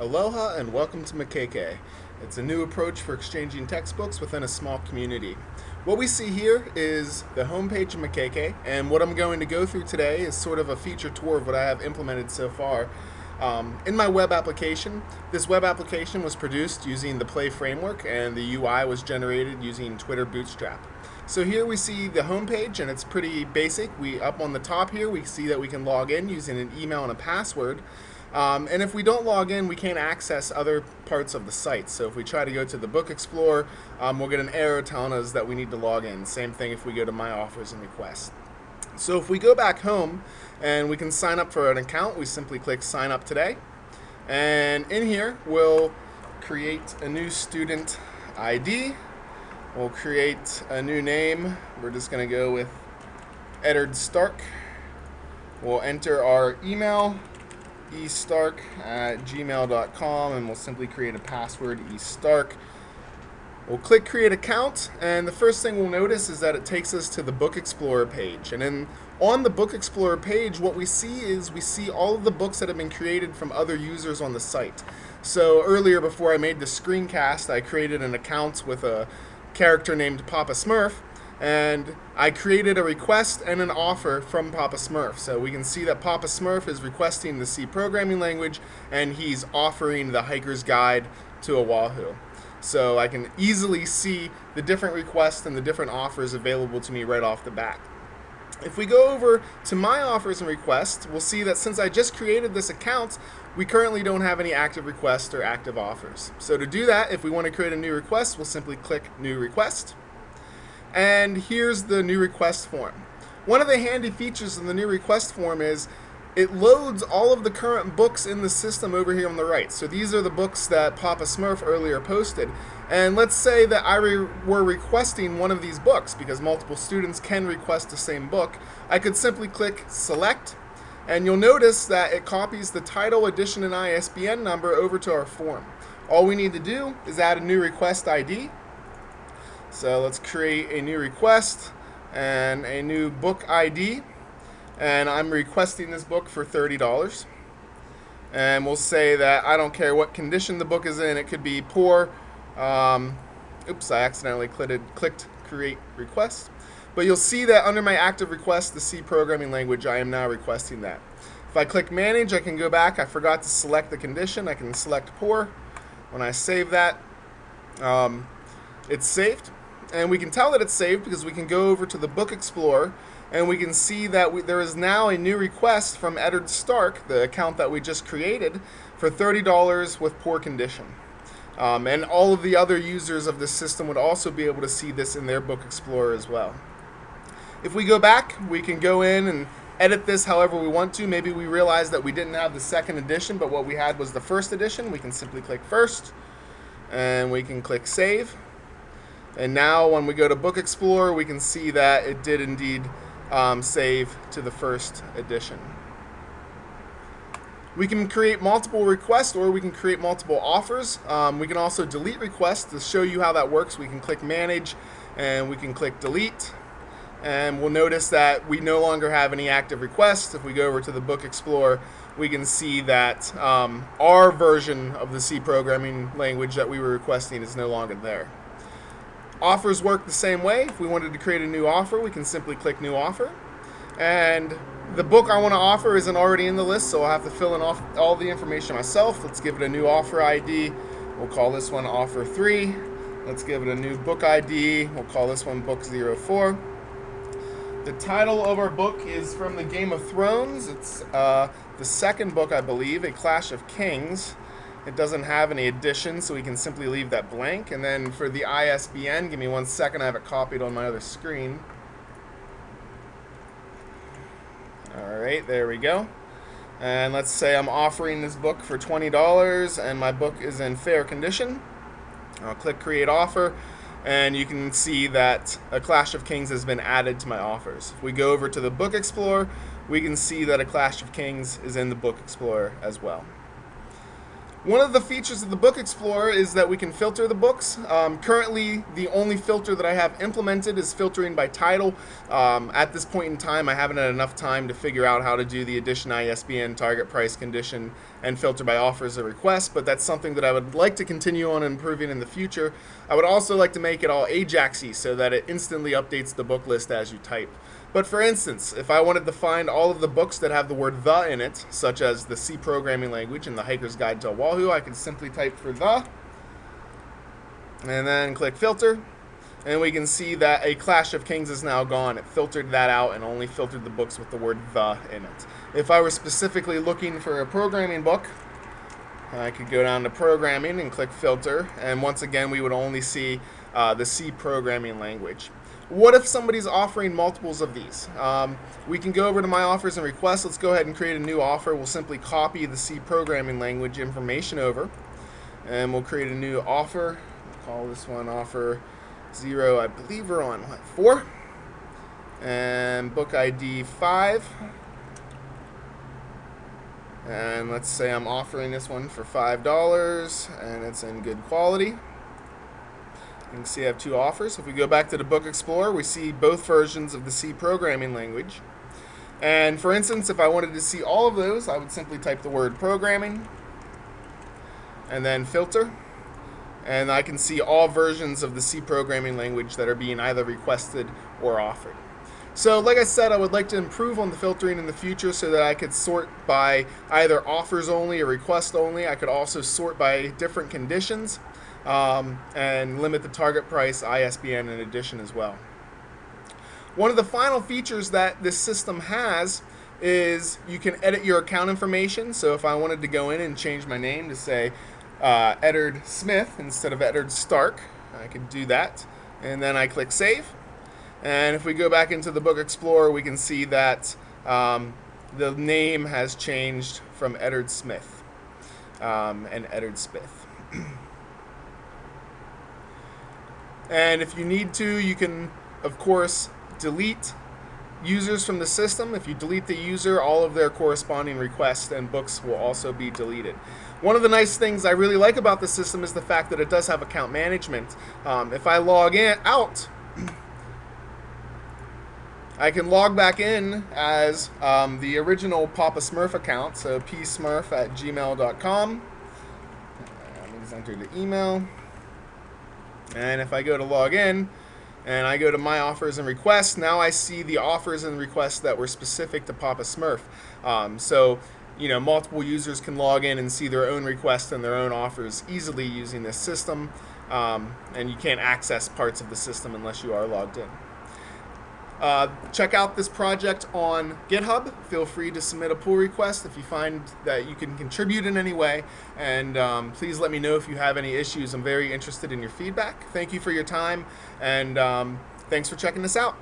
Aloha and welcome to Makeke. It's a new approach for exchanging textbooks within a small community. What we see here is the homepage of Makeke, and what I'm going to go through today is sort of a feature tour of what I have implemented so far. In my web application, this web application was produced using the Play framework, and the UI was generated using Twitter Bootstrap. So here we see the homepage, and it's pretty basic. Up on the top here, we see that we can log in using an email and a password. And if we don't log in, we can't access other parts of the site. So if we try to go to the Book Explorer, we'll get an error telling us that we need to log in. Same thing if we go to My Offers and Requests. So if we go back home and we can sign up for an account, we simply click Sign Up Today. And in here, we'll create a new student ID. We'll create a new name. We're just going to go with Eddard Stark. We'll enter our email, estark@gmail.com, and we'll simply create a password, estark. We'll click Create Account, and the first thing we'll notice is that it takes us to the Book Explorer page. And then on the Book Explorer page, what we see all of the books that have been created from other users on the site. So earlier, before I made the screencast, I created an account with a character named Papa Smurf, and I created a request and an offer from Papa Smurf. So we can see that Papa Smurf is requesting the C programming language, and he's offering the Hiker's Guide to Oahu. So I can easily see the different requests and the different offers available to me right off the bat. If we go over to My Offers and Requests, we'll see that since I just created this account, we currently don't have any active requests or active offers. So to do that, if we want to create a new request, we'll simply click New Request. And here's the new request form. One of the handy features of the new request form is it loads all of the current books in the system over here on the right. So these are the books that Papa Smurf earlier posted. And let's say that I were requesting one of these books, because multiple students can request the same book. I could simply click Select, and you'll notice that it copies the title, edition, and ISBN number over to our form. All we need to do is add a new request ID. So let's create a new request and a new book ID. And I'm requesting this book for $30. And we'll say that I don't care what condition the book is in. It could be poor. Oops, I accidentally clicked Create Request. But you'll see that under my active request, the C programming language, I am now requesting that. If I click Manage, I can go back. I forgot to select the condition. I can select poor. When I save that, it's saved. And we can tell that it's saved because we can go over to the Book Explorer, and we can see that there is now a new request from Eddard Stark, the account that we just created, for $30 with poor condition. And all of the other users of this system would also be able to see this in their Book Explorer as well. If we go back, we can go in and edit this however we want to. Maybe we realize that we didn't have the second edition, but what we had was the first edition. We can simply click First, and we can click Save. And now when we go to Book Explorer, we can see that it did indeed save to the first edition. We can create multiple requests, or we can create multiple offers. We can also delete requests. To show you how that works, we can click Manage, and we can click Delete. And we'll notice that we no longer have any active requests. If we go over to the Book Explorer, we can see that our version of the C programming language that we were requesting is no longer there. Offers work the same way. If we wanted to create a new offer, we can simply click New Offer. And the book I want to offer isn't already in the list, so I'll have to fill in all the information myself. Let's give it a new offer ID. We'll call this one Offer 3. Let's give it a new book ID. We'll call this one Book 04. The title of our book is from the Game of Thrones. It's the second book, I believe, A Clash of Kings. It doesn't have any additions, so we can simply leave that blank. And then for the ISBN, give me 1 second, I have it copied on my other screen. Alright, there we go. And let's say I'm offering this book for $20, and my book is in fair condition. I'll click Create Offer, and you can see that A Clash of Kings has been added to my offers. If we go over to the Book Explorer, we can see that A Clash of Kings is in the Book Explorer as well. One of the features of the Book Explorer is that we can filter the books. Currently, the only filter that I have implemented is filtering by title. At this point in time, I haven't had enough time to figure out how to do the edition ISBN, target price, condition, and filter by offers or requests, but that's something that I would like to continue on improving in the future. I would also like to make it all Ajaxy so that it instantly updates the book list as you type. But for instance, if I wanted to find all of the books that have the word "the" in it, such as the C programming language and the Hiker's Guide to Oahu, I can simply type for "the" and then click filter, and we can see that A Clash of Kings is now gone. It filtered that out and only filtered the books with the word "the" in it. If I were specifically looking for a programming book, I could go down to programming and click filter, and once again we would only see the C programming language. What if somebody's offering multiples of these? We can go over to my offers and requests. Let's go ahead and create a new offer. We'll simply copy the C programming language information over, and we'll create a new offer. We'll call this one offer 0. I believe we're on 4, and book ID 5. And let's say I'm offering this one for $5, and it's in good quality. You can see I have 2 offers. If we go back to the Book Explorer, we see both versions of the C programming language. And for instance, if I wanted to see all of those, I would simply type the word programming and then filter. And I can see all versions of the C programming language that are being either requested or offered. So like I said, I would like to improve on the filtering in the future so that I could sort by either offers only or request only. I could also sort by different conditions. And limit the target price, ISBN, and edition as well. One of the final features that this system has is you can edit your account information. So if I wanted to go in and change my name to say Eddard Smith instead of Eddard Stark, I could do that. And then I click Save. And if we go back into the Book Explorer, we can see that the name has changed from Eddard Smith and Eddard Smith. And if you need to, you can, of course, delete users from the system. If you delete the user, all of their corresponding requests and books will also be deleted. One of the nice things I really like about the system is the fact that it does have account management. If I log out, I can log back in as the original Papa Smurf account, so psmurf@gmail.com. Let me just enter the email. And if I go to log in and I go to my offers and requests, now I see the offers and requests that were specific to Papa Smurf. So, multiple users can log in and see their own requests and their own offers easily using this system. And you can't access parts of the system unless you are logged in. Check out this project on GitHub. Feel free to submit a pull request if you find that you can contribute in any way. And please let me know if you have any issues. I'm very interested in your feedback. Thank you for your time, and thanks for checking this out.